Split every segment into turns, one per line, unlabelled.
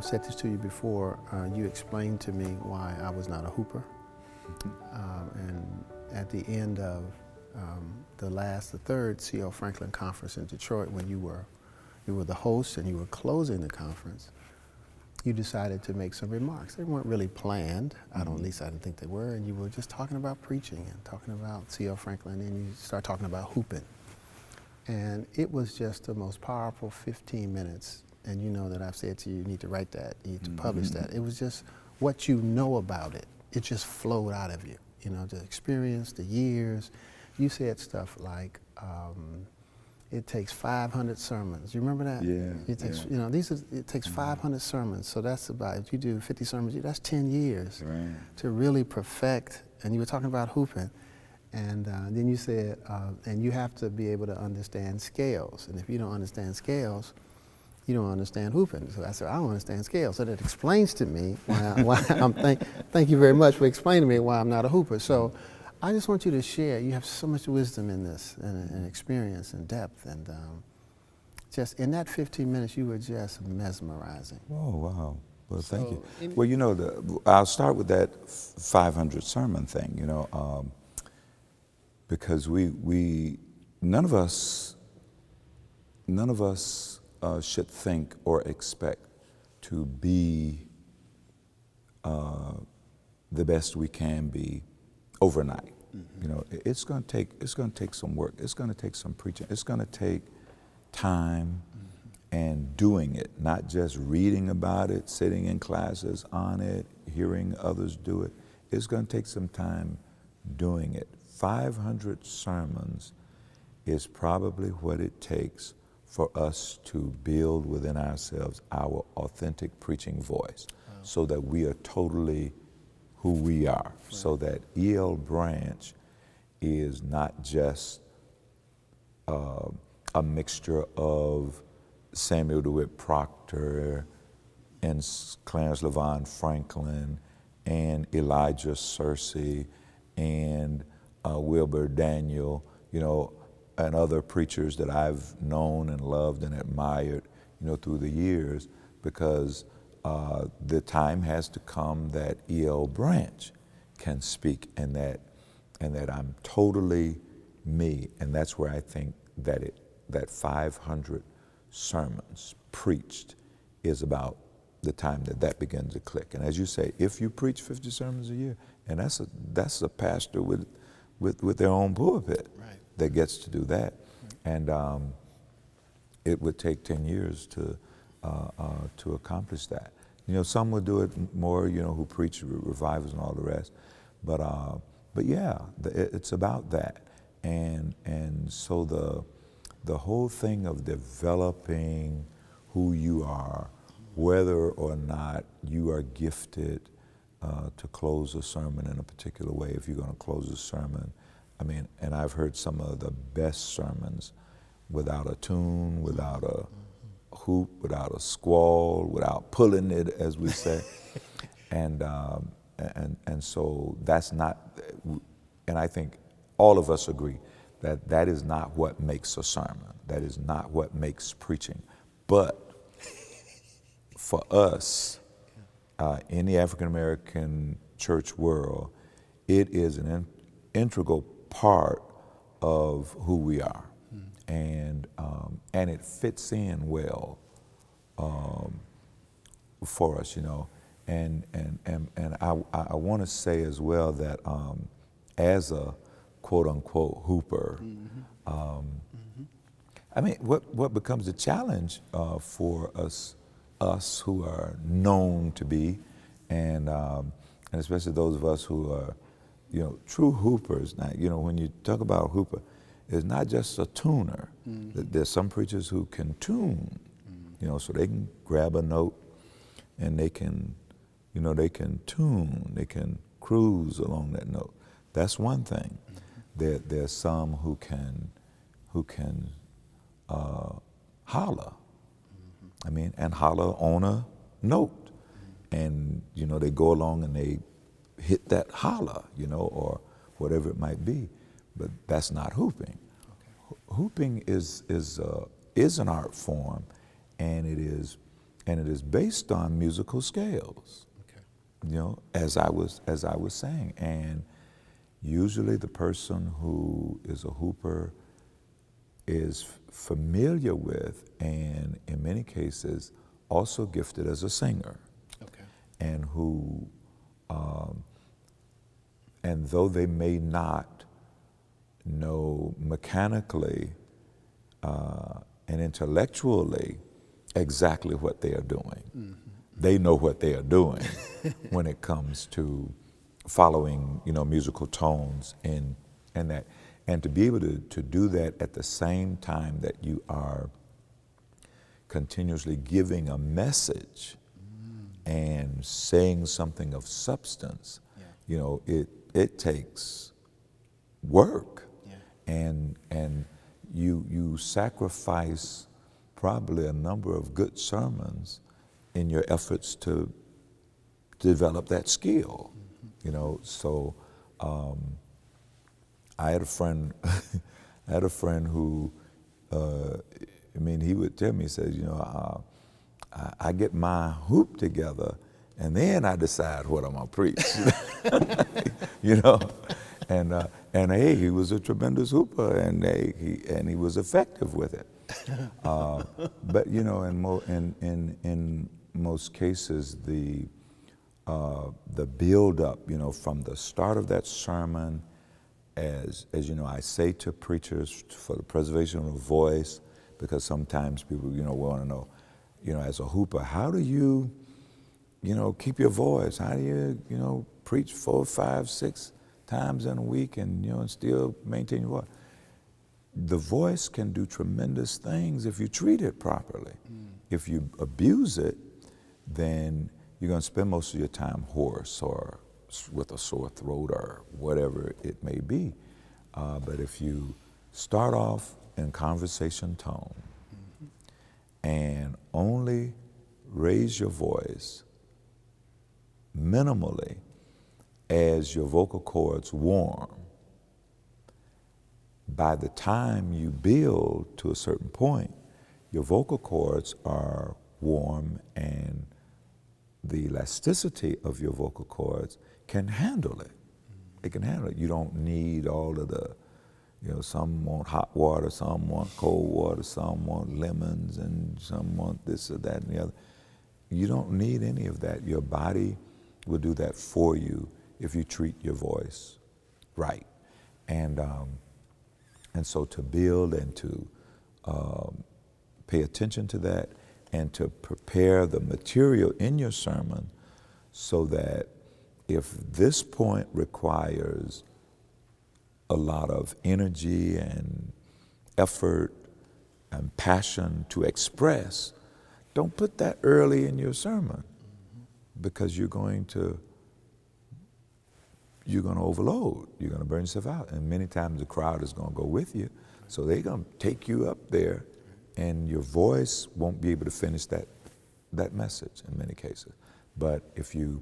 I've said this to you before. You explained to me why I was not a hooper. And at the end of the third C.L. Franklin conference in Detroit, when you were the host and you were closing the conference, you decided to make some remarks. They weren't really planned. At least I didn't think they were. And you were just talking about preaching and talking about C.L. Franklin, and you start talking about hooping. And it was just the most powerful 15 minutes. And you know that I've said to you, you need to write that, you need to publish that. It was just what you know about it. It just flowed out of you. You know, the experience, the years. You said stuff like, it takes 500 sermons. You remember that?
Yeah.
It takes, you know, it takes 500 sermons. So that's about, if you do 50 sermons, that's 10 years to really perfect. And you were talking about hooping. And then you said, and you have to be able to understand scales. And if you don't understand scales, you don't understand hooping. So I said, I don't understand scales. So that explains to me why thank you very much for explaining to me why I'm not a hooper. So I just want you to share. You have so much wisdom in this, and experience and depth. And just in that 15 minutes, you were just mesmerizing.
Oh, wow. Well, thank you. Well, you know, I'll start with that 500 sermon thing, you know, because none of us should think or expect to be the best we can be overnight. You know, it's going to take some work. It's going to take some preaching. It's going to take time and doing it, not just reading about it, sitting in classes on it, hearing others do it. It's going to take some time doing it. 500 sermons is probably what it takes for us to build within ourselves our authentic preaching voice, so that we are totally who we are, so that E.L. Branch is not just a mixture of Samuel DeWitt Proctor and Clarence LaVon Franklin and Elijah Searcy and Wilbur Daniel, you know, and other preachers that I've known and loved and admired, you know, through the years, because the time has to come that E.L. Branch can speak, and that I'm totally me, and that's where I think that 500 sermons preached is about the time that begins to click. And as you say, if you preach 50 sermons a year, and that's a pastor with their own pulpit that gets to do that, and it would take 10 years to accomplish that. You know, some would do it more, you know, who preach revivals and all the rest, but yeah, it's about that, and so the whole thing of developing who you are, whether or not you are gifted to close a sermon in a particular way. If you're going to close a sermon, I mean, and I've heard some of the best sermons without a tune, without a hoop, without a squall, without pulling it, as we say, and so that's not. And I think all of us agree that is not what makes a sermon. That is not what makes preaching. But for us, in the African American church world, it is an integral part of who we are, and it fits in well for us, you know. And I want to say as well that as a quote unquote hooper, I mean, what becomes a challenge for us who are known to be, and especially those of us who are, you know, true hoopers. Now, you know, when you talk about hooper, it's not just a tuner. There's some preachers who can tune, you know, so they can grab a note and they can, you know, they can tune, they can cruise along that note. That's one thing. There's some who can holler. I mean, and holler on a note, and you know, they go along and they hit that holler, you know, or whatever it might be, but that's not hooping. Okay. Hooping is an art form, and it is and it is based on musical scales.
Okay.
You know, as I was saying, and usually the person who is a hooper is familiar with, and in many cases also gifted as a singer,
Okay.
and who, and though they may not know mechanically and intellectually exactly what they are doing,
Mm-hmm.
they know what they are doing when it comes to following, you know, musical tones and that, and to be able to do that at the same time that you are continuously giving a message and saying something of substance.
Yeah.
You know, it takes work,
Yeah.
and you sacrifice probably a number of good sermons in your efforts to develop that skill. You know, so I had a friend I had a friend who I mean, he would tell me, he says, you know, I get my hoop together and then I decide what I'm gonna preach. You know, and hey, he was a tremendous hooper, and he was effective with it. But you know, in most cases, the build up, you know, from the start of that sermon, as you know, I say to preachers, for the preservation of the voice, because sometimes people, you know, want to know, you know, as a hooper, how do you, you know, keep your voice? How do you, you know, preach 4, 5, 6 times in a week and, you know, and still maintain your voice? The voice can do tremendous things if you treat it properly. If you abuse it, then you're going to spend most of your time hoarse or with a sore throat or whatever it may be. But if you start off in conversation tone and only raise your voice minimally as your vocal cords warm, by the time you build to a certain point, your vocal cords are warm and the elasticity of your vocal cords can handle it. It can handle it. You don't need all of the, you know, some want hot water, some want cold water, some want lemons, and some want this or that and the other. You don't need any of that. Your body will do that for you if you treat your voice right. And so to build and to pay attention to that and to prepare the material in your sermon so that if this point requires a lot of energy and effort and passion to express, don't put that early in your sermon, because you're going to overload. You're going to burn yourself out. And many times the crowd is going to go with you. So they're going to take you up there and your voice won't be able to finish that message in many cases. But if you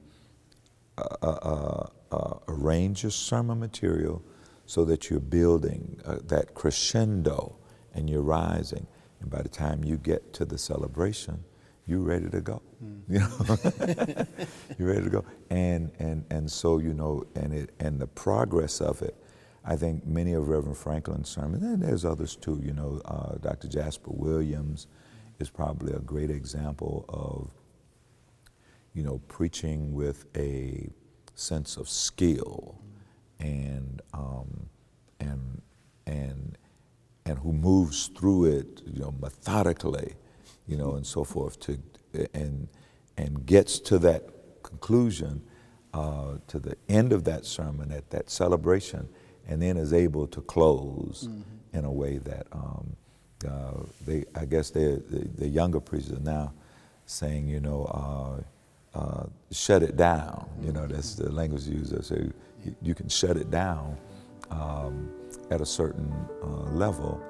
arrange your sermon material so that you're building that crescendo and you're rising, and by the time you get to the celebration, you're ready to go. You know, you're ready to go. And so, you know, and the progress of it, I think many of Reverend Franklin's sermons, and there's others too, you know, Dr. Jasper Williams is probably a great example of, you know, preaching with a sense of skill and who moves through it, you know, methodically, you know, and so forth, and gets to that conclusion, to the end of that sermon at that celebration, and then is able to close in a way that I guess the younger preachers are now saying, you know, shut it down. You know, that's the language used. They say you can shut it down at a certain level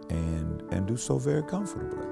and do so very comfortably.